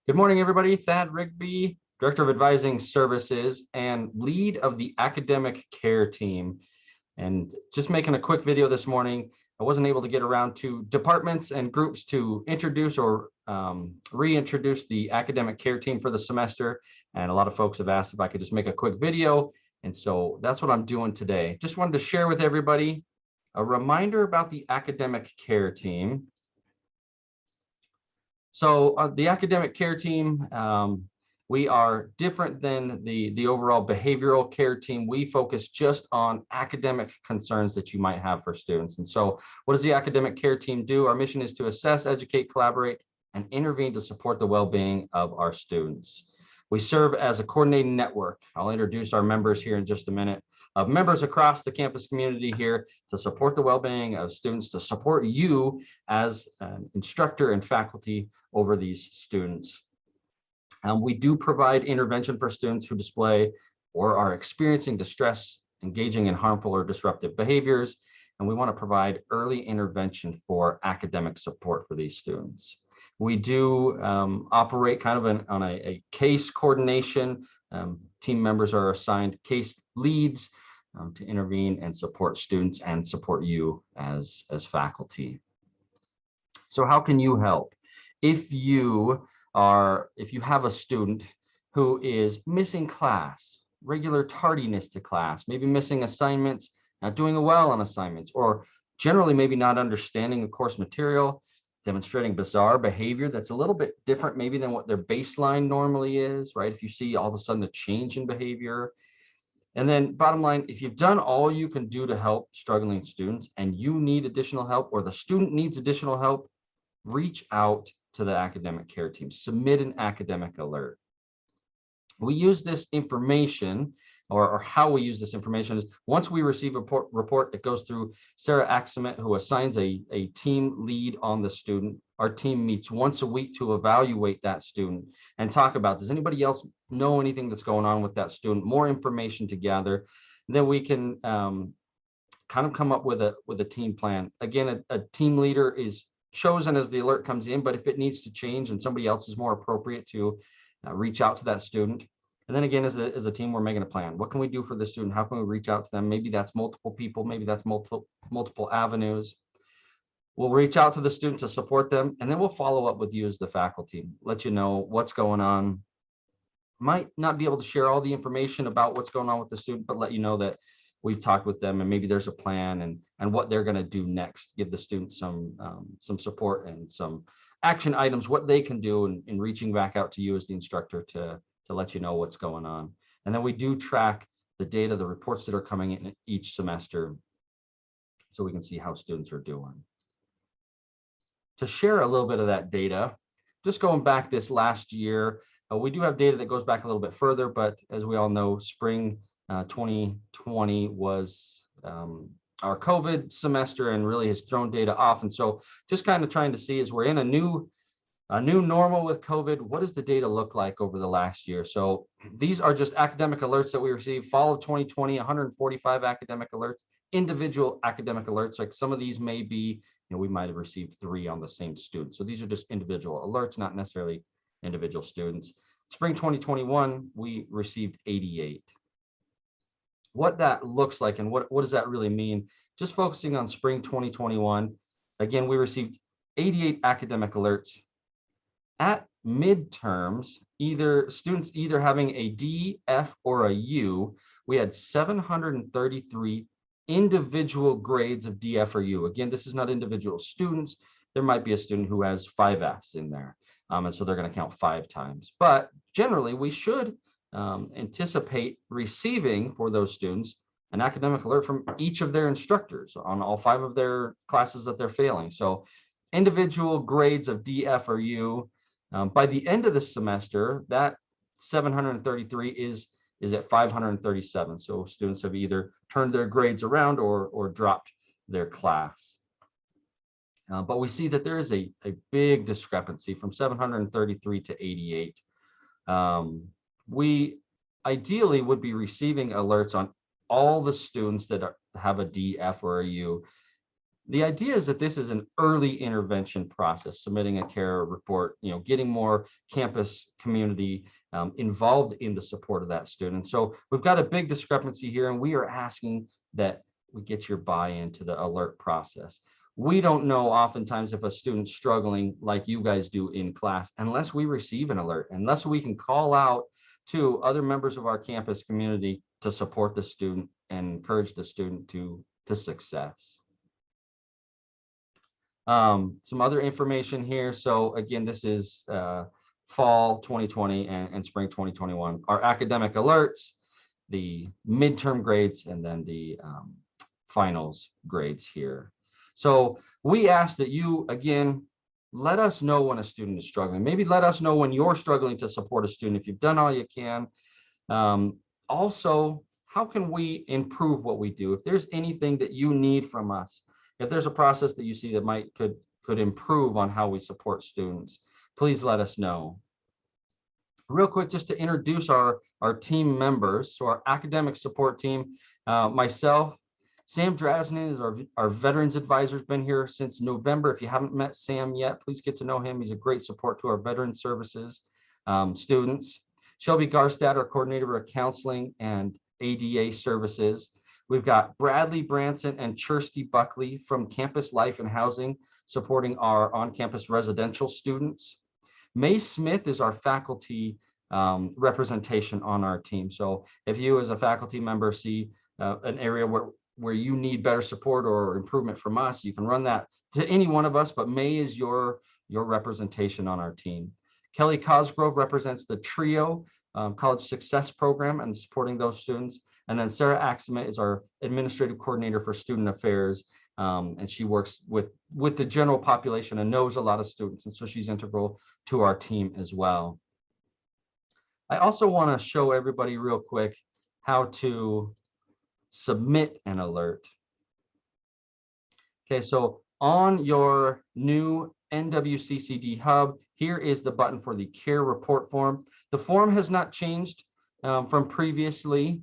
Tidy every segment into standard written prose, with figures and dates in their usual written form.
Good morning, everybody. Thad Rigby, Director of Advising Services and lead of the academic care team. And just making a quick video this morning. I wasn't able to get around to departments and groups to introduce or reintroduce the academic care team for the semester. And a lot of folks have asked if I could just make a quick video. And so that's what I'm doing today. Just wanted to share with everybody a reminder about the academic care team. So the academic care team, we are different than the overall behavioral care team. We focus just on academic concerns that you might have for students. And so what does the academic care team do? Our mission is to assess, educate, collaborate, and intervene to support the well-being of our students. We serve as a coordinating network. I'll introduce our members here in just a minute. Of members across the campus community here to support the well-being of students, to support you as an instructor and faculty over these students. We do provide intervention for students who display or are experiencing distress, engaging in harmful or disruptive behaviors, and we want to provide early intervention for academic support for these students. We do operate kind of on a case coordination. Team members are assigned case leads to intervene and support students and support you as faculty. So how can you help? If you have a student who is missing class, regular tardiness to class, maybe missing assignments, not doing well on assignments, or generally maybe not understanding the course material, demonstrating bizarre behavior that's a little bit different maybe than what their baseline normally is, right? If you see all of a sudden a change in behavior. And then bottom line, if you've done all you can do to help struggling students and you need additional help or the student needs additional help, reach out to the academic care team, submit an academic alert. We use this information, or how we use this information is once we receive a report, it goes through Sarah Axemet, who assigns a team lead on the student. Our team meets once a week to evaluate that student and talk about, does anybody else know anything that's going on with that student, more information to gather. And then we can kind of come up with a team plan. Again, a team leader is chosen as the alert comes in, but if it needs to change and somebody else is more appropriate to reach out to that student. And then again, as a team, we're making a plan. What can we do for the student? How can we reach out to them? Maybe that's multiple people, maybe that's multiple avenues. We'll reach out to the student to support them, and then we'll follow up with you as the faculty, let you know what's going on. Might not be able to share all the information about what's going on with the student, but let you know that we've talked with them and maybe there's a plan and what they're going to do next. Give the students some support and some action items, what they can do in reaching back out to you as the instructor to let you know what's going on. And then we do track the data, the reports that are coming in each semester so we can see how students are doing. To share a little bit of that data, just going back this last year, we do have data that goes back a little bit further, but as we all know, spring 2020 was our COVID semester and really has thrown data off. And so just kind of trying to see as we're in a new normal with COVID, what does the data look like over the last year? So these are just academic alerts that we received. Fall of 2020, 145 academic alerts, individual academic alerts. Like some of these may be, we might have received 3 on the same student. So these are just individual alerts, not necessarily individual students. Spring 2021, we received 88. What that looks like and what does that really mean? Just focusing on spring 2021, again, we received 88 academic alerts. At midterms, students either having a D, F, or a U, we had 733 individual grades of D, F, or U. Again, this is not individual students. There might be a student who has 5 Fs in there, and so they're going to count 5 times. But generally, we should anticipate receiving for those students an academic alert from each of their instructors on all 5 of their classes that they're failing. So individual grades of D, F, or U. By the end of the semester, that 733 is at 537. So students have either turned their grades around or dropped their class. But we see that there is a big discrepancy from 733 to 88. We ideally would be receiving alerts on all the students that have a D, F, or a U. The idea is that this is an early intervention process, submitting a care report, getting more campus community involved in the support of that student. So we've got a big discrepancy here, and we are asking that we get your buy-in to the alert process. We don't know oftentimes if a student's struggling like you guys do in class unless we receive an alert, unless we can call out to other members of our campus community to support the student and encourage the student to success. Some other information here. So again, this is fall 2020 and spring 2021. Our academic alerts, the midterm grades, and then the finals grades here. So we ask that you, again, let us know when a student is struggling. Maybe let us know when you're struggling to support a student if you've done all you can. Also, how can we improve what we do? If there's anything that you need from us, if there's a process that you see that could improve on how we support students, please let us know. Real quick, just to introduce our team members. So our academic support team, myself, Sam Drasnin is our veterans advisor, has been here since November. If you haven't met Sam yet, please get to know him. He's a great support to our veteran services students. Shelby Garstad, our coordinator of counseling and ADA services. We've got Bradley Branson and Kirsty Buckley from Campus Life and Housing, supporting our on-campus residential students. May Smith is our faculty representation on our team. So if you as a faculty member see an area where you need better support or improvement from us, you can run that to any one of us, but May is your representation on our team. Kelly Cosgrove represents the TRIO College Success Program and supporting those students. And then Sarah Axema is our administrative coordinator for student affairs. And she works with the general population and knows a lot of students. And so she's integral to our team as well. I also want to show everybody real quick how to submit an alert. Okay, so on your new NWCCD hub, here is the button for the care report form. The form has not changed from previously.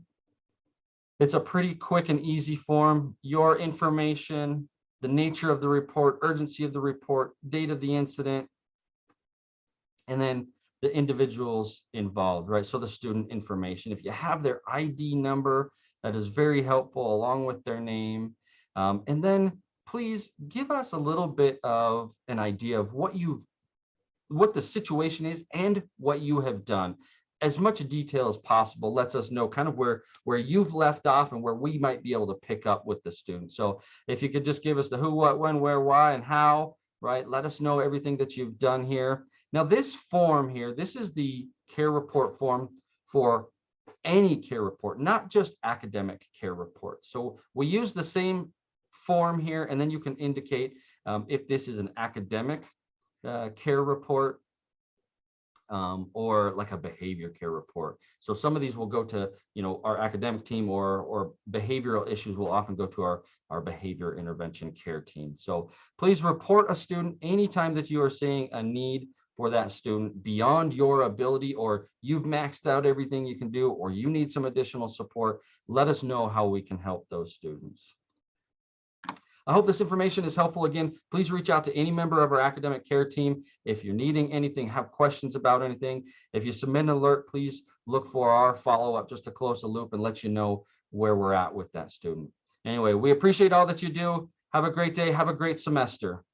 It's a pretty quick and easy form. Your information, the nature of the report, urgency of the report, date of the incident, and then the individuals involved, right? So the student information. If you have their ID number, that is very helpful, along with their name. And then please give us a little bit of an idea of what the situation is and what you have done. As much detail as possible lets us know kind of where you've left off and where we might be able to pick up with the student. So if you could just give us the who, what, when, where, why, and how, right? Let us know everything that you've done here. Now this form here, this is the care report form for any care report, not just academic care reports. So we use the same form here, and then you can indicate if this is an academic care report or like a behavior care report. So some of these will go to our academic team, or behavioral issues will often go to our behavior intervention care team. So please report a student anytime that you are seeing a need for that student beyond your ability, or you've maxed out everything you can do, or you need some additional support. Let us know how we can help those students. I hope this information is helpful. Again, please reach out to any member of our academic care team if you're needing anything, have questions about anything. If you submit an alert, please look for our follow-up just to close the loop and let you know where we're at with that student. Anyway, we appreciate all that you do. Have a great day. Have a great semester.